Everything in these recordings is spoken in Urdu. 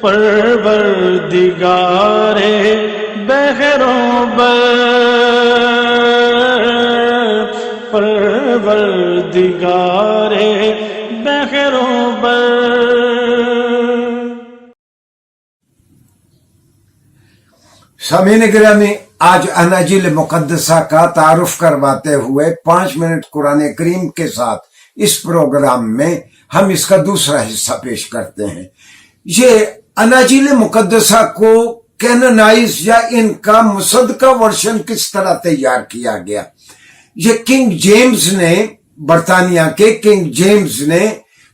پروردگار بحروں بر، پروردگار بحروں بر۔ سامعین گرامی، آج اناجیل مقدسہ کا تعارف کرواتے ہوئے 5 منٹ قرآن کریم کے ساتھ اس پروگرام میں ہم اس کا دوسرا حصہ پیش کرتے ہیں۔ یہ اناجیل مقدسہ کو کینونائز یا ان کا مصدقہ ورشن کس طرح تیار کیا گیا؟ یہ کنگ جیمز نے، برطانیہ کے کنگ جیمز نے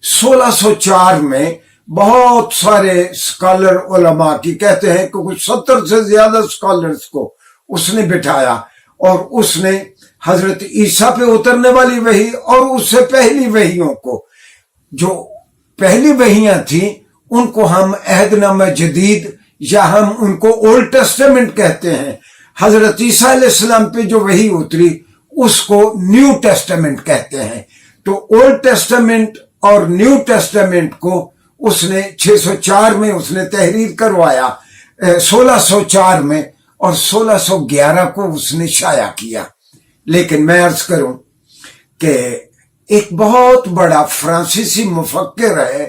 1604 میں بہت سارے اسکالر علماء کی، کہتے ہیں کہ کچھ 70 سے زیادہ اسکالرز کو اس نے بٹھایا، اور اس نے حضرت عیسیٰ پہ اترنے والی وحی اور اس سے پہلی وحیوں کو، جو پہلی وحیاں تھیں ان کو ہم عہد نامہ جدید یا ہم ان کو اولڈ ٹیسٹمنٹ کہتے ہیں، حضرت عیسیٰ علیہ السلام پہ جو وحی اتری اس کو نیو ٹیسٹمنٹ کہتے ہیں۔ تو اولڈ ٹیسٹمنٹ اور نیو ٹیسٹمنٹ کو اس نے 604 میں اس نے تحریر کروایا، 1604 میں، اور 1611 کو اس نے شائع کیا۔ لیکن میں عرض کروں کہ ایک بہت بڑا فرانسیسی مفکر ہے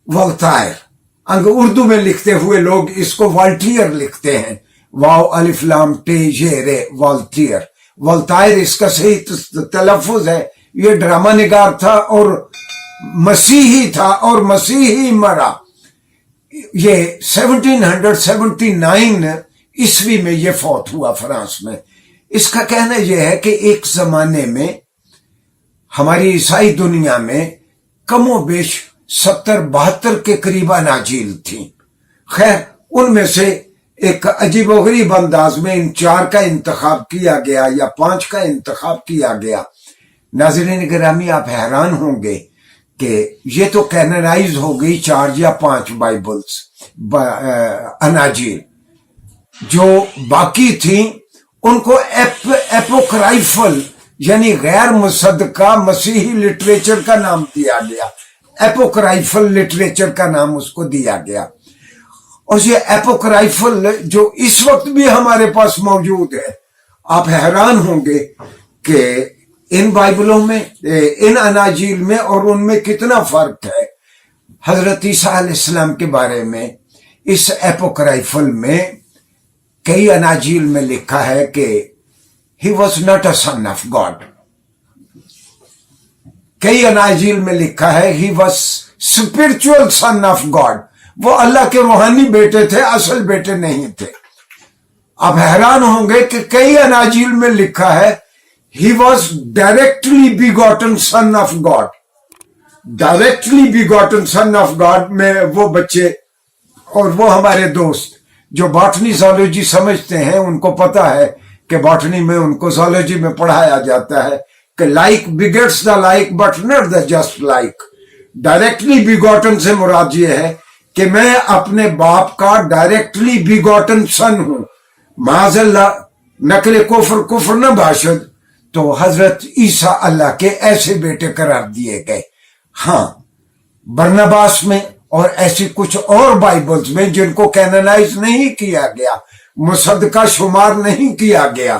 والتائر، اردو میں لکھتے ہوئے لوگ اس کو والٹیئر لکھتے ہیں، واو الف لام ٹے یہ رے، والٹیئر۔ والتائر اس کا صحیح تلفظ ہے۔ یہ ڈرامہ نگار تھا اور مسیحی تھا اور مسیحی مرا۔ یہ 1779 عیسوی میں یہ فوت ہوا فرانس میں۔ اس کا کہنا یہ ہے کہ ایک زمانے میں ہماری عیسائی دنیا میں کم و بیش 70-72 کے قریب اناجیل تھیں۔ خیر، ان میں سے ایک عجیب و غریب انداز میں ان 4 کا انتخاب کیا گیا یا 5 کا انتخاب کیا گیا۔ ناظرین گرامی، آپ حیران ہوں گے کہ یہ تو کینونائز ہو گئی 4 یا 5 بائبلز، اناجیل۔ جو باقی تھیں ان کو اپوکرائفل یعنی غیر مصدقہ مسیحی لٹریچر کا نام دیا گیا، اپوکرائفل لٹریچر کا نام اس کو دیا گیا۔ اور یہ اپوکرائفل جو اس وقت بھی ہمارے پاس موجود ہے، آپ حیران ہوں گے کہ ان بائبلوں میں، ان اناجیل میں اور ان میں کتنا فرق ہے۔ حضرت عیسیٰ علیہ السلام کے بارے میں اس اپوکرائفل میں کئی اناجیل میں لکھا ہے کہ he was not a son of God۔ کئی اناجیل میں لکھا ہے he was spiritual son of God۔ وہ اللہ کے روحانی بیٹے تھے، اصل بیٹے نہیں تھے۔ آپ حیران ہوں گے کہ کئی اناجیل میں لکھا ہے he was directly begotten son of God۔ directly begotten son of God میں وہ بچے اور وہ ہمارے دوست جو باٹنی زالوجی سمجھتے ہیں، ان کو پتا ہے کہ باٹنی میں ان کو زالوجی میں پڑھایا جاتا ہے کہ like begets the like but not the just like. Directly begotten سے مراد یہ ہے کہ میں اپنے باپ کا ڈائریکٹلی بیگوٹن سن ہوں، معاذ اللہ نقل کفر نہ باشد۔ تو حضرت عیسیٰ اللہ کے ایسے بیٹے قرار دیے گئے۔ ہاں، برنباس میں اور ایسی کچھ اور بائبلز میں جن کو کینونائز نہیں کیا گیا، مصدقہ شمار نہیں کیا گیا،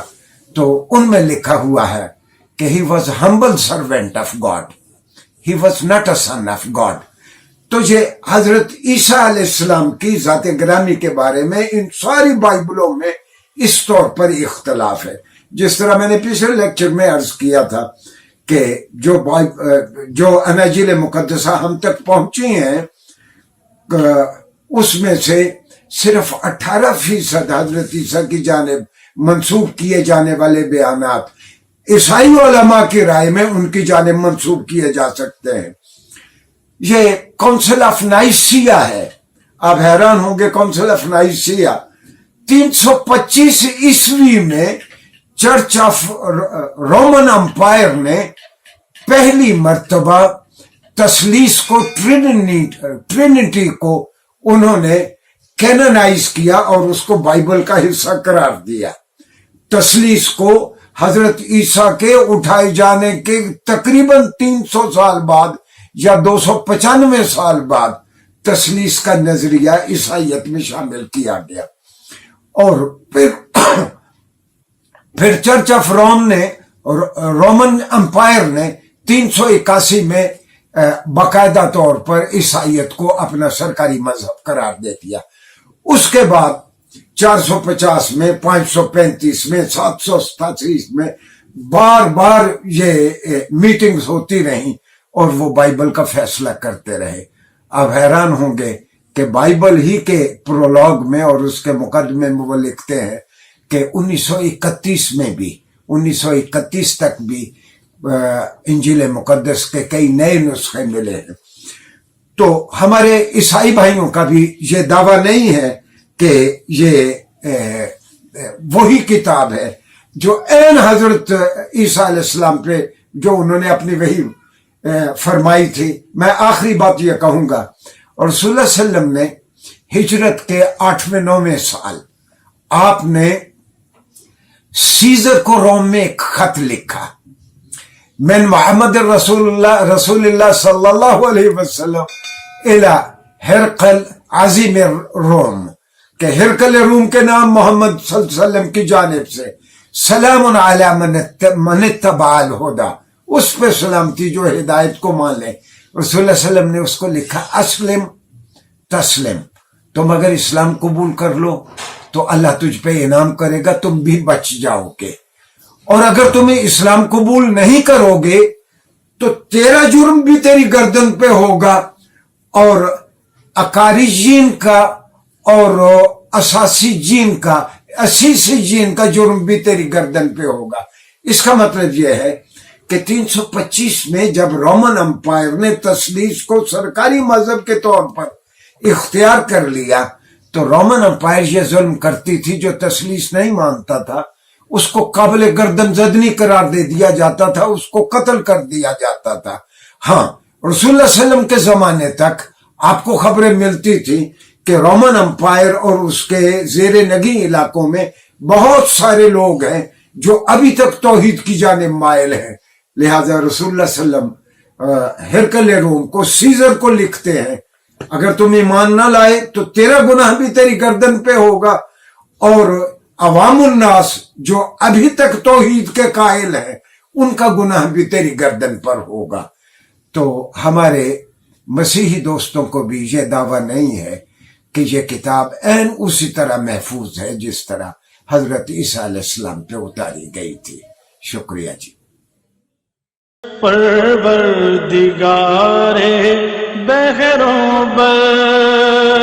تو ان میں لکھا ہوا ہے کہ he was humble servant of God، he was not a son of God۔ تو یہ حضرت عیسیٰ علیہ السلام کی ذات گرامی کے بارے میں ان ساری بائبلوں میں اس طور پر اختلاف ہے۔ جس طرح میں نے پچھلے لیکچر میں عرض کیا تھا کہ جو اناجیل مقدسہ ہم تک پہنچی ہیں اس میں سے صرف 18% حضرت عیسیٰ کی جانب منسوب کیے جانے والے بیانات عیسائی علماء کی رائے میں ان کی جانب منسوب کیے جا سکتے ہیں۔ یہ کونسل آف نائسیا ہے۔ آپ حیران ہوں گے، کونسل آف نائسیا 325 عیسوی میں چرچ آف رومن امپائر نے پہلی مرتبہ تثلیث کو، ٹرینٹی کو انہوں نے کینونائز کیا اور اس کو بائبل کا حصہ قرار دیا۔ تثلیث کو حضرت عیسیٰ کے اٹھائے جانے کے تقریباً 300 سال بعد یا 295 سال بعد تثلیث کا نظریہ عیسائیت میں شامل کیا گیا. اور پھر چرچ آف روم نے رومن امپائر نے 381 میں باقاعدہ طور پر عیسائیت کو اپنا سرکاری مذہب قرار دے دیا. اس کے بعد 450 میں 535 میں 787 میں بار بار یہ میٹنگز ہوتی رہیں اور وہ بائبل کا فیصلہ کرتے رہے. آپ حیران ہوں گے کہ بائبل ہی کے پرولوگ میں اور اس کے مقدمے میں وہ لکھتے ہیں کہ 1931 میں بھی 1931 تک بھی انجیل مقدس کے کئی نئے نسخے ملے ہیں. تو ہمارے عیسائی بھائیوں کا بھی یہ دعویٰ نہیں ہے کہ یہ وہی کتاب ہے جو عین حضرت عیسیٰ علیہ السلام پہ جو انہوں نے اپنی وحی فرمائی تھی. میں آخری بات یہ کہوں گا، اور رسول اللہ صلی اللہ علیہ وسلم نے ہجرت کے 8ویں 9ویں سال آپ نے سیزر کو روم میں ایک خط لکھا، من محمد رسول اللہ صلی اللہ علیہ وسلم الى ہرقل عظیم روم، کہ ہرقل روم کے نام محمد صلی اللہ علیہ وسلم کی جانب سے سلام علی من اتبع الہدی، اس پہ سلامتی جو ہدایت کو مان لے. رسول اللہ صلی اللہ علیہ وسلم نے اس کو لکھا اسلم تسلم، تم اگر اسلام قبول کر لو تو اللہ تجھ پہ انعام کرے گا، تم بھی بچ جاؤ گے، اور اگر تمہیں اسلام قبول نہیں کرو گے تو تیرا جرم بھی تیری گردن پہ ہوگا، اور اکاریجین کا اور اساسی جین کا جرم بھی تیری گردن پہ ہوگا. اس کا مطلب یہ ہے کہ 325 میں جب رومن امپائر نے تثلیث کو سرکاری مذہب کے طور پر اختیار کر لیا تو رومن امپائر یہ ظلم کرتی تھی، جو تثلیث نہیں مانتا تھا اس کو قابل گردن زدنی قرار دے دیا جاتا تھا، اس کو قتل کر دیا جاتا تھا. ہاں، رسول اللہ صلی اللہ علیہ وسلم کے زمانے تک آپ کو خبریں ملتی تھی کہ رومن امپائر اور اس کے زیر نگی علاقوں میں بہت سارے لوگ ہیں جو ابھی تک توحید کی جانب مائل ہیں. لہذا رسول اللہ صلی اللہ علیہ وسلم ہرقل روم کو، سیزر کو لکھتے ہیں، اگر تم ایمان نہ لائے تو تیرا گناہ بھی تیری گردن پہ ہوگا، اور عوام الناس جو ابھی تک توحید کے قائل ہیں ان کا گناہ بھی تیری گردن پر ہوگا. تو ہمارے مسیحی دوستوں کو بھی یہ دعویٰ نہیں ہے کہ یہ کتاب عین اسی طرح محفوظ ہے جس طرح حضرت عیسیٰ علیہ السلام پہ اتاری گئی تھی. شکریہ جی. پروردگار بحر و بر